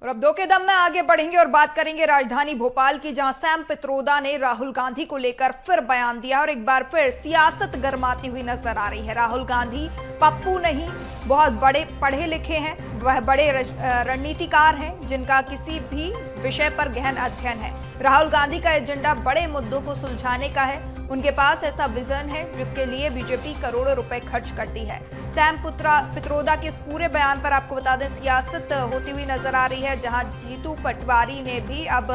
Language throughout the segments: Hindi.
और अब दो के दम में आगे बढ़ेंगे और बात करेंगे राजधानी भोपाल की, जहां सैम पित्रोदा ने राहुल गांधी को लेकर फिर बयान दिया और एक बार फिर सियासत गरमाती हुई नजर आ रही है। राहुल गांधी पप्पू नहीं, बहुत बड़े पढ़े लिखे हैं, वह बड़े रणनीतिकार हैं जिनका किसी भी विषय पर गहन अध्ययन है। राहुल गांधी का एजेंडा बड़े मुद्दों को सुलझाने का है। उनके पास ऐसा विजन है जिसके लिए बीजेपी करोड़ों रुपए खर्च करती है। सैम पित्रोदा के इस पूरे बयान पर आपको बता दें सियासत होती हुई नजर आ रही है, जहां जीतू पटवारी ने भी अब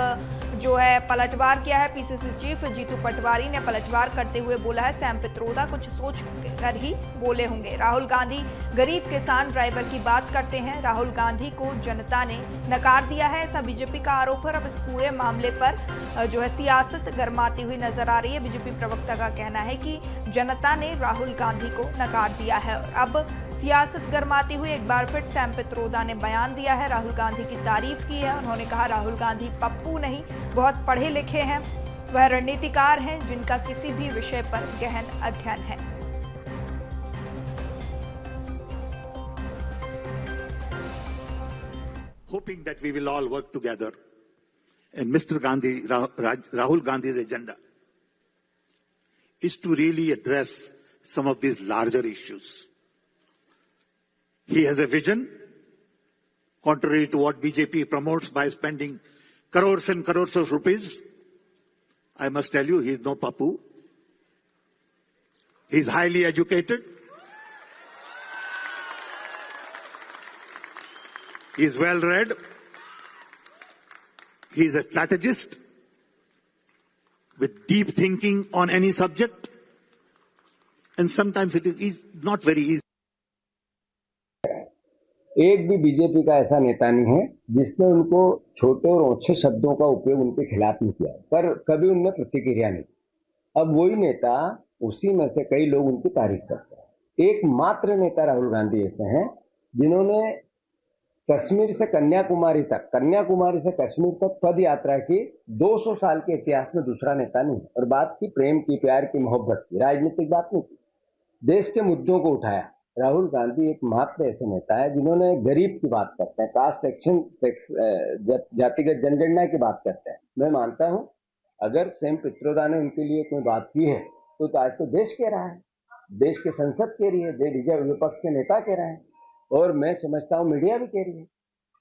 जो है पलटवार किया है। पीसीसी चीफ जीतू पटवारी ने पलटवार करते हुए बोला है सैम पित्रोदा कुछ सोच कर ही बोले होंगे। राहुल गांधी गरीब किसान ड्राइवर की बात करते हैं। राहुल गांधी को जनता ने नकार दिया है, ऐसा बीजेपी का आरोप है। अब इस पूरे मामले पर जो है सियासत गरमाती हुई नजर आ रही है। बीजेपी प्रवक्ता का कहना है कि जनता ने राहुल गांधी को नकार दिया है। अब सियासत गरमाती हुई एक बार फिर सैम पित्रोदा ने बयान दिया है, राहुल गांधी की तारीफ की है। उन्होंने कहा राहुल गांधी पप्पू नहीं, बहुत पढ़े लिखे हैं, वह रणनीतिकार हैं जिनका किसी भी विषय पर गहन अध्ययन है। Hoping that we will all work together and Mr. Rahul Gandhi's agenda is to really address some of these larger issues. He has a vision, contrary to what BJP promotes by spending crores and crores of rupees. I must tell you, he is no pappu. He is highly educated. He is well read. He is a strategist with deep thinking on any subject. And sometimes it is not very easy. एक भी बीजेपी का ऐसा नेता नहीं है जिसने उनको छोटे और ओछे शब्दों का उपयोग उनके खिलाफ नहीं किया, पर कभी उनमें प्रतिक्रिया नहीं। अब वही नेता, उसी में से कई लोग उनकी तारीफ करते हैं। एकमात्र नेता राहुल गांधी ऐसे हैं जिन्होंने कश्मीर से कन्याकुमारी तक, कन्याकुमारी से कश्मीर तक पद यात्रा की। 200 साल के इतिहास में दूसरा नेता नहीं। और बात की प्रेम की, प्यार की, मोहब्बत की, राजनीतिक बात नहीं की, देश के मुद्दों को उठाया। राहुल गांधी एकमात्र ऐसे नेता है जिन्होंने गरीब की बात करते हैं, कास्ट सेक्शन, जातिगत जनगणना की बात करते हैं। मैं मानता हूं अगर सैम पित्रोदा ने उनके लिए कोई बात की है तो आज तो देश कह रहा है, देश के संसद कह रही है, विपक्ष के नेता कह रहे हैं, और मैं समझता हूं मीडिया भी कह रही है।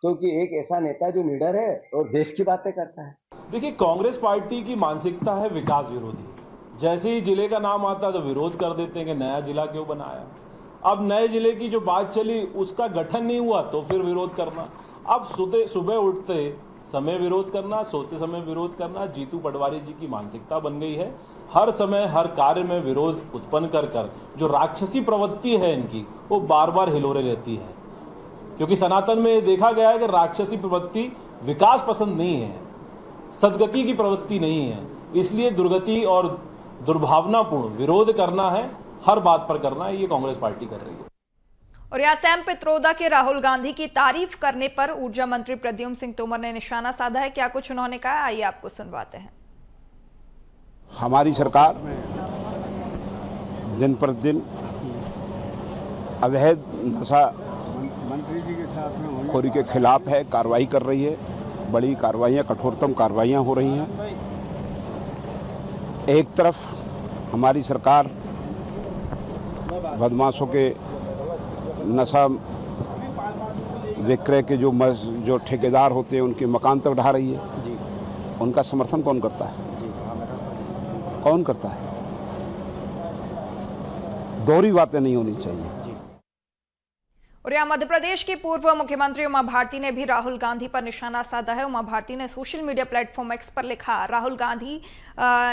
क्योंकि एक ऐसा नेता जो लीडर है और देश की बातें करता है। देखिए, कांग्रेस पार्टी की मानसिकता है विकास विरोधी। जैसे ही जिले का नाम आता है तो विरोध कर देते हैं कि नया जिला क्यों बनाया। अब नए जिले की जो बात चली उसका गठन नहीं हुआ तो फिर विरोध करना। अब सुबह उठते समय विरोध करना, सोते समय विरोध करना जीतू पटवारी जी की मानसिकता बन गई है। हर समय हर कार्य में विरोध उत्पन्न कर जो राक्षसी प्रवृत्ति है इनकी, वो बार बार हिलोरे रहती है। क्योंकि सनातन में देखा गया है कि राक्षसी प्रवृत्ति विकास पसंद नहीं है, सदगति की प्रवृत्ति नहीं है। इसलिए दुर्गति और दुर्भावनापूर्ण विरोध करना है, हर बात पर करना है, ये कांग्रेस पार्टी कर रही है। और यहाँ सैम पित्रोदा के राहुल गांधी की तारीफ करने पर ऊर्जा मंत्री प्रद्युम्न सिंह तोमर ने निशाना साधा है। क्या कुछ उन्होंने कहा, आइए आपको सुनवाते हैं। हमारी सरकार दिन प्रतिदिन अवैध नशा खोरी के खिलाफ है, कार्रवाई कर रही है। बड़ी कार्रवाइयाँ, कठोरतम कार्रवाइयाँ हो रही हैं। एक तरफ हमारी सरकार बदमाशों के नशा विक्रय के जो ठेकेदार होते हैं उनके मकान तक ढा रही है। उनका समर्थन कौन करता है? कौन करता है? दोहरी बातें नहीं होनी चाहिए। और यहाँ मध्य प्रदेश की पूर्व मुख्यमंत्री उमा भारती ने भी राहुल गांधी पर निशाना साधा है। उमा भारती ने सोशल मीडिया प्लेटफॉर्म एक्स पर लिखा, राहुल गांधी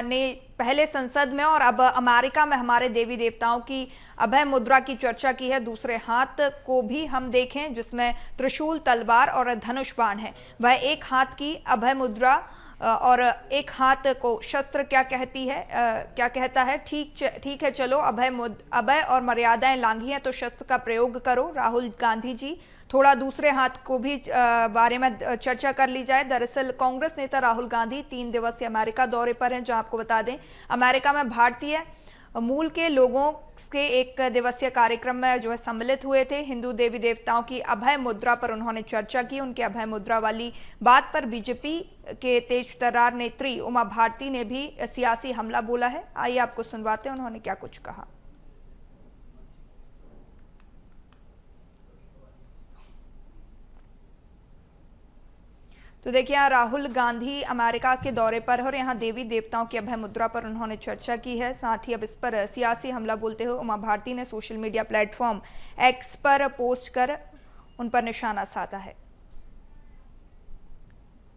ने पहले संसद में और अब अमेरिका में हमारे देवी देवताओं की अभय मुद्रा की चर्चा की है। दूसरे हाथ को भी हम देखें जिसमें त्रिशूल, तलवार और धनुष बाण है। वह एक हाथ की अभय मुद्रा और एक हाथ को शस्त्र क्या कहती है, क्या कहता है, ठीक है, चलो अभय और मर्यादाएं लांघी हैं तो शस्त्र का प्रयोग करो। राहुल गांधी जी, थोड़ा दूसरे हाथ को भी बारे में चर्चा कर ली जाए। दरअसल कांग्रेस नेता राहुल गांधी 3 दिवसीय अमेरिका दौरे पर हैं, जहां आपको बता दें अमेरिका में भारतीय मूल के लोगों के एक दिवसीय कार्यक्रम में जो है सम्मिलित हुए थे। हिंदू देवी देवताओं की अभय मुद्रा पर उन्होंने चर्चा की। उनके अभय मुद्रा वाली बात पर बीजेपी के तेज तर्रार नेत्री उमा भारती ने भी सियासी हमला बोला है। आइए आपको सुनवाते हैं उन्होंने क्या कुछ कहा। तो देखिए, यहाँ राहुल गांधी अमेरिका के दौरे पर है और यहाँ देवी देवताओं की अभय मुद्रा पर उन्होंने चर्चा की है। साथ ही अब इस पर सियासी हमला बोलते हुए उमा भारती ने सोशल मीडिया प्लेटफॉर्म एक्स पर पोस्ट कर उन पर निशाना साधा है।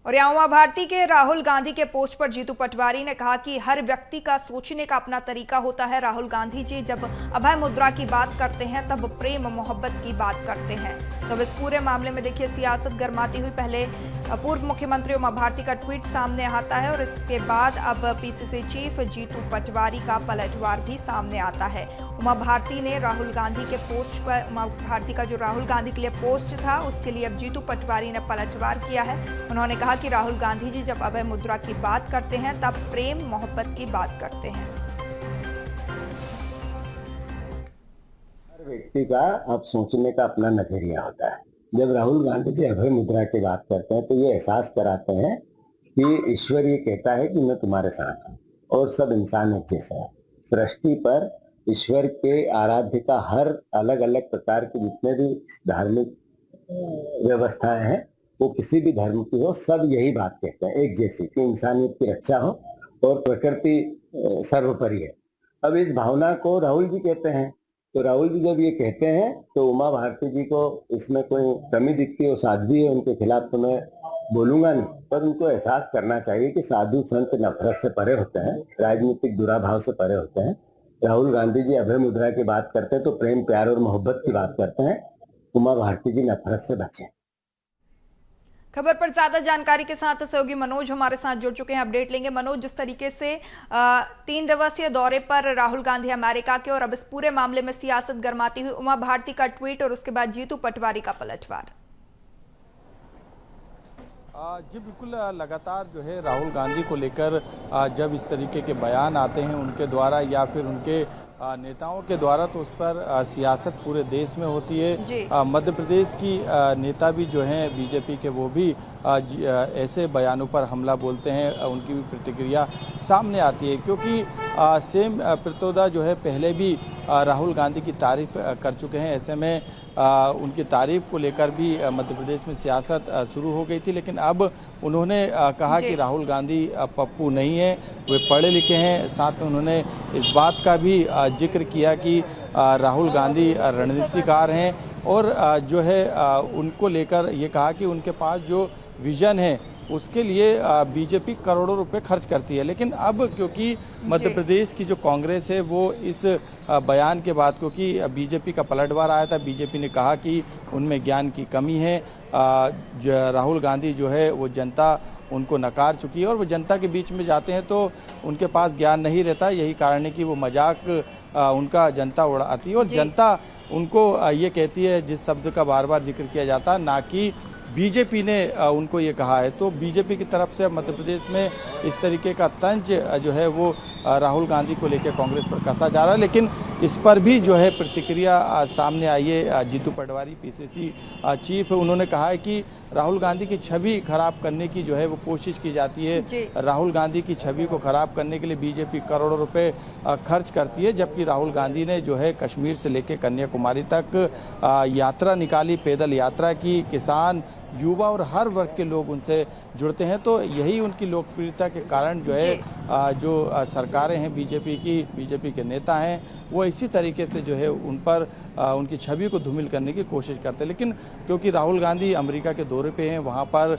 और यहाँ उमा भारती के राहुल गांधी के पोस्ट पर जीतू पटवारी ने कहा कि हर व्यक्ति का सोचने का अपना तरीका होता है। राहुल गांधी जी जब अभय मुद्रा की बात करते हैं तब प्रेम मोहब्बत की बात करते हैं। तो अब इस पूरे मामले में देखिए सियासत गर्माती हुई पहले पूर्व मुख्यमंत्री उमा भारती का ट्वीट सामने आता है और इसके बाद अब पीसीसी चीफ जीतू पटवारी का पलटवार भी सामने आता है। उमा भारती ने राहुल गांधी के पोस्ट पर, उमा भारती का जो राहुल गांधी के लिए पोस्ट था उसके लिए अब जीतू पटवारी ने पलटवार किया है। उन्होंने कहा कि राहुल गांधी जी जब अभय मुद्रा की बात करते हैं तब प्रेम मोहब्बत की बात करते हैं। हर व्यक्ति का अब सोचने का अपना नजरिया होता है। जब राहुल गांधी जी अभय मुद्रा की बात करते हैं तो ये एहसास कराते हैं कि ईश्वर ये कहता है कि मैं तुम्हारे साथ हूँ और सब इंसान एक जैसा है। सृष्टि पर ईश्वर के आराध्य का हर अलग अलग प्रकार के जितने भी धार्मिक व्यवस्थाएं हैं वो किसी भी धर्म की हो, सब यही बात कहते हैं एक जैसी कि इंसानियत की रक्षा हो और प्रकृति सर्वोपरि है। अब इस भावना को राहुल जी कहते हैं। तो राहुल जी जब ये कहते हैं तो उमा भारती जी को इसमें कोई कमी दिखती है, साध्वी है, उनके खिलाफ तो मैं बोलूंगा नहीं, पर उनको एहसास करना चाहिए कि साधु संत नफरत से परे होते हैं, राजनीतिक दुराभाव से परे होते हैं। राहुल गांधी जी अभय मुद्रा की बात करते हैं तो प्रेम प्यार और मोहब्बत की बात करते हैं। उमा भारती जी नफरत से बचें। खबर पर ज्यादा जानकारी के साथ सहयोगी मनोज हमारे साथ जुड़ चुके हैं, अपडेट लेंगे। मनोज, जिस तरीके से 3 दिवसीय दौरे पर राहुल गांधी अमेरिका के और अब इस पूरे मामले में सियासत गर्माती हुई, उमा भारती का ट्वीट और उसके बाद जीतू पटवारी का पलटवार। जी बिल्कुल, लगातार जो है राहुल गांधी को लेकर जब इस तरीके के बयान आते हैं उनके द्वारा या फिर उनके नेताओं के द्वारा तो उस पर सियासत पूरे देश में होती है। मध्य प्रदेश की नेता भी जो हैं बीजेपी के, वो भी ऐसे बयानों पर हमला बोलते हैं, उनकी भी प्रतिक्रिया सामने आती है। क्योंकि सेम पित्रोदा जो है पहले भी राहुल गांधी की तारीफ कर चुके हैं। ऐसे में उनकी तारीफ को लेकर भी मध्य प्रदेश में सियासत शुरू हो गई थी, लेकिन अब उन्होंने कहा कि राहुल गांधी पप्पू नहीं है, वे पढ़े लिखे हैं। साथ में उन्होंने इस बात का भी जिक्र किया कि राहुल गांधी रणनीतिकार हैं और जो है उनको लेकर ये कहा कि उनके पास जो विजन है उसके लिए बीजेपी करोड़ों रुपए खर्च करती है। लेकिन अब क्योंकि मध्य प्रदेश की जो कांग्रेस है वो इस बयान के बाद, क्योंकि बीजेपी का पलटवार आया था, बीजेपी ने कहा कि उनमें ज्ञान की कमी है। राहुल गांधी जो है वो जनता उनको नकार चुकी है और वो जनता के बीच में जाते हैं तो उनके पास ज्ञान नहीं रहता। यही कारण है कि वो मजाक उनका जनता उड़ाती है और जनता उनको ये कहती है जिस शब्द का बार बार जिक्र किया जाता, ना कि बीजेपी ने उनको ये कहा है। तो बीजेपी की तरफ से मध्य प्रदेश में इस तरीके का तंज जो है वो राहुल गांधी को लेकर कांग्रेस पर कसा जा रहा है। लेकिन इस पर भी जो है प्रतिक्रिया सामने आई है। जीतू पटवारी पीसीसी चीफ, उन्होंने कहा है कि राहुल गांधी की छवि खराब करने की जो है वो कोशिश की जाती है। राहुल गांधी की छवि को खराब करने के लिए बीजेपी करोड़ों रुपए खर्च करती है, जबकि राहुल गांधी ने जो है कश्मीर से लेकर कन्याकुमारी तक यात्रा निकाली, पैदल यात्रा की। किसान, युवा और हर वर्ग के लोग उनसे जुड़ते हैं। तो यही उनकी लोकप्रियता के कारण जो है जो सरकारें हैं बीजेपी के नेता हैं वो इसी तरीके से जो है उन पर उनकी छवि को धूमिल करने की कोशिश करते हैं। लेकिन क्योंकि राहुल गांधी अमेरिका के दौरे पे हैं, वहाँ पर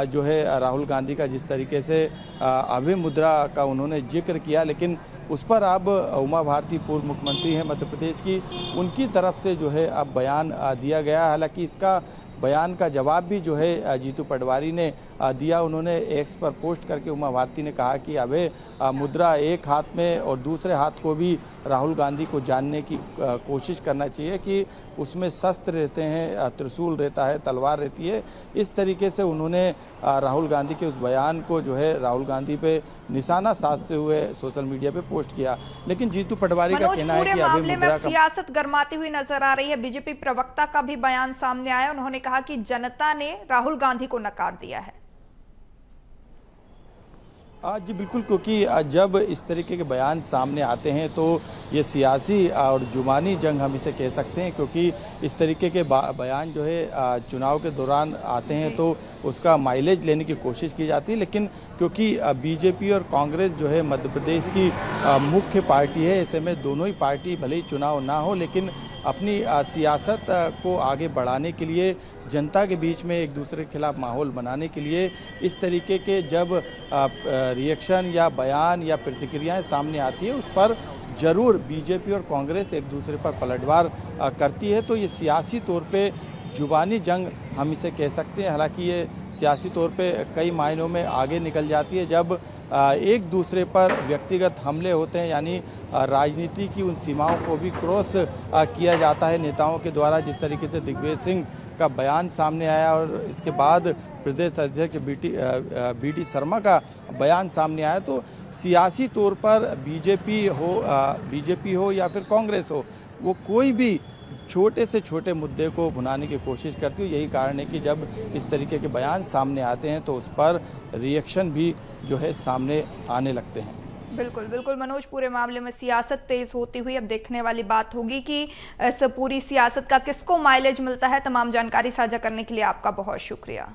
जो है राहुल गांधी का जिस तरीके से अभय मुद्रा का उन्होंने जिक्र किया, लेकिन उस पर अब उमा भारती पूर्व मुख्यमंत्री हैं मध्य प्रदेश की, उनकी तरफ से जो है अब बयान दिया गया। हालांकि इसका बयान का जवाब भी जो है जीतू पटवारी ने दिया। उन्होंने एक्स पर पोस्ट करके उमा भारती ने कहा कि अभय मुद्रा एक हाथ में और दूसरे हाथ को भी राहुल गांधी को जानने की कोशिश करना चाहिए कि उसमें शस्त्र रहते हैं, त्रिशूल रहता है, तलवार रहती है। इस तरीके से उन्होंने राहुल गांधी के उस बयान को जो है राहुल गांधी पे निशाना साधते हुए सोशल मीडिया पे पोस्ट किया। लेकिन जीतू पटवारी का कहना है कि मामले में सियासत गरमाती हुई नजर आ रही है। बीजेपी प्रवक्ता का भी बयान सामने आया, उन्होंने कहा कि जनता ने राहुल गांधी को नकार दिया है। जी बिल्कुल, क्योंकि जब इस तरीके के बयान सामने आते हैं तो ये सियासी और जुबानी जंग हम इसे कह सकते हैं, क्योंकि इस तरीके के बयान जो है चुनाव के दौरान आते हैं तो उसका माइलेज लेने की कोशिश की जाती है। लेकिन क्योंकि बीजेपी और कांग्रेस जो है मध्य प्रदेश की मुख्य पार्टी है, ऐसे में दोनों ही पार्टी भले ही चुनाव ना हो लेकिन अपनी सियासत को आगे बढ़ाने के लिए, जनता के बीच में एक दूसरे के खिलाफ माहौल बनाने के लिए इस तरीके के जब रिएक्शन या बयान या प्रतिक्रियाएं सामने आती है, उस पर जरूर बीजेपी और कांग्रेस एक दूसरे पर पलटवार करती है। तो ये सियासी तौर पे जुबानी जंग हम इसे कह सकते हैं। हालांकि ये सियासी तौर पे कई मायनों में आगे निकल जाती है जब एक दूसरे पर व्यक्तिगत हमले होते हैं, यानी राजनीति की उन सीमाओं को भी क्रॉस किया जाता है नेताओं के द्वारा। जिस तरीके से दिग्विजय सिंह का बयान सामने आया और इसके बाद प्रदेश अध्यक्ष बी.डी. शर्मा का बयान सामने आया, तो सियासी तौर पर बीजेपी हो या फिर कांग्रेस हो, वो कोई भी छोटे से छोटे मुद्दे को भुनाने की कोशिश करती है। यही कारण है कि जब इस तरीके के बयान सामने आते हैं तो उस पर रिएक्शन भी जो है सामने आने लगते हैं। बिल्कुल बिल्कुल मनोज, पूरे मामले में सियासत तेज होती हुई अब देखने वाली बात होगी कि इस पूरी सियासत का किसको माइलेज मिलता है। तमाम जानकारी साझा करने के लिए आपका बहुत शुक्रिया।